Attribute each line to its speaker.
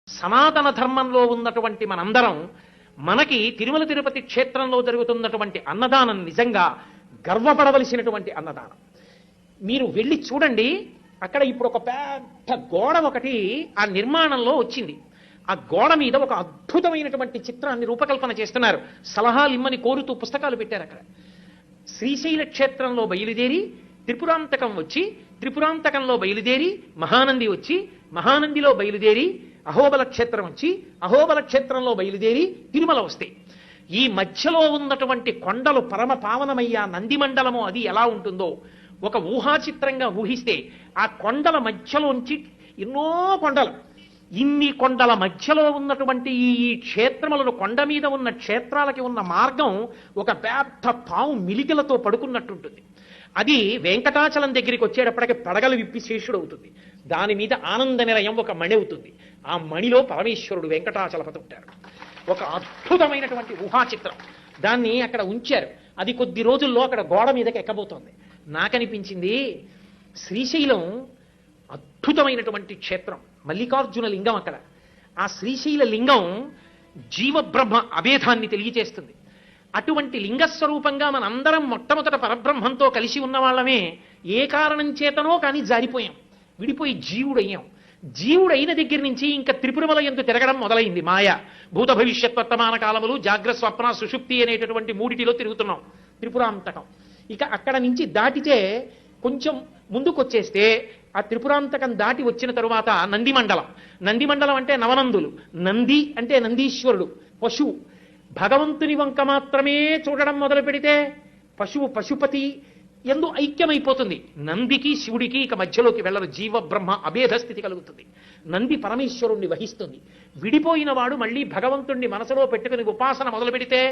Speaker 1: సనాతన ధర్మంలో ఉన్నటువంటి మనందరం మనకి తిరుమల తిరుపతి క్షేత్రంలో జరుగుతున్నటువంటి అన్నదానం నిజంగా గర్వపడవలసినటువంటి అన్నదానం. మీరు వెళ్ళి చూడండి, అక్కడ ఇప్పుడు ఒక పెద్ద గోడ ఒకటి ఆ నిర్మాణంలో వచ్చింది. ఆ గోడ మీద ఒక అద్భుతమైనటువంటి చిత్రాన్ని రూపకల్పన చేస్తున్నారు. సలహాలు ఇమ్మని కోరుతూ పుస్తకాలు పెట్టారు. అక్కడ శ్రీశైల క్షేత్రంలో బయలుదేరి త్రిపురాంతకం వచ్చి, త్రిపురాంతకంలో బయలుదేరి మహానంది వచ్చి, మహానందిలో బయలుదేరి అహోబల క్షేత్రం వచ్చి, అహోబల క్షేత్రంలో బయలుదేరి తిరుమల వస్తే ఈ మధ్యలో ఉన్నటువంటి కొండలు పరమ పావనమయ్యా నంది మండలము అది ఎలా ఉంటుందో ఒక ఊహాచిత్రంగా ఊహిస్తే, ఆ కొండల మధ్యలోంచి ఎన్నో కొండలు, ఇన్ని కొండల మధ్యలో ఉన్నటువంటి ఈ క్షేత్రములను, కొండ మీద ఉన్న క్షేత్రాలకి ఉన్న మార్గం ఒక పెద్ద పాము మిలికలతో పడుకున్నట్టుంటుంది. అది వెంకటాచలం దగ్గరికి వచ్చేటప్పటికి పడగలు విప్పి శేషుడు అవుతుంది. దాని మీద ఆనంద నిలయం ఒక మణి అవుతుంది. ఆ మణిలో పరమేశ్వరుడు వెంకటాచలపతి ఉంటారు. ఒక అద్భుతమైనటువంటి ఊహాచిత్రం. దాన్ని అక్కడ ఉంచారు. అది కొద్ది రోజుల్లో అక్కడ గోడ మీదకి ఎక్కబోతోంది. నాకనిపించింది, శ్రీశైలం అద్భుతమైనటువంటి క్షేత్రం, మల్లికార్జున లింగం అక్కడ. ఆ శ్రీశైల లింగం జీవబ్రహ్మ అభేదాన్ని తెలియచేస్తుంది. అటువంటి లింగస్వరూపంగా మనందరం మొట్టమొదట పరబ్రహ్మంతో కలిసి ఉన్న వాళ్ళమే. ఏ కారణం చేతనో కానీ జారిపోయాం, విడిపోయి జీవుడయ్యాం. జీవుడైన దగ్గర నుంచి ఇంకా త్రిపురమల యందు తిరగడం మొదలైంది. మాయ, భూత భవిష్యత్ వర్తమాన కాలములు, జాగ్రత్త స్వప్న సుషుప్తి అనేటటువంటి మూడిటిలో తిరుగుతున్నాం. త్రిపురాంతకం ఇక అక్కడ నుంచి దాటితే కొంచెం ముందుకొచ్చేస్తే ఆ త్రిపురాంతకం దాటి వచ్చిన తరువాత నందిమండలం. నందిమండలం అంటే నవనందులు. నంది అంటే నందీశ్వరుడు, పశువు. భగవంతుని వంక మాత్రమే చూడడం మొదలు పెడితే పశువు పశుపతి ఎందు ఐక్యమైపోతుంది. నందికి శివుడికి ఇక మధ్యలోకి వెళ్ళరు. జీవ బ్రహ్మ అభేద స్థితి కలుగుతుంది. నంది పరమేశ్వరుణ్ణి వహిస్తుంది. విడిపోయిన వాడు మళ్ళీ భగవంతుణ్ణి మనసులో పెట్టుకుని ఉపాసన మొదలు పెడితే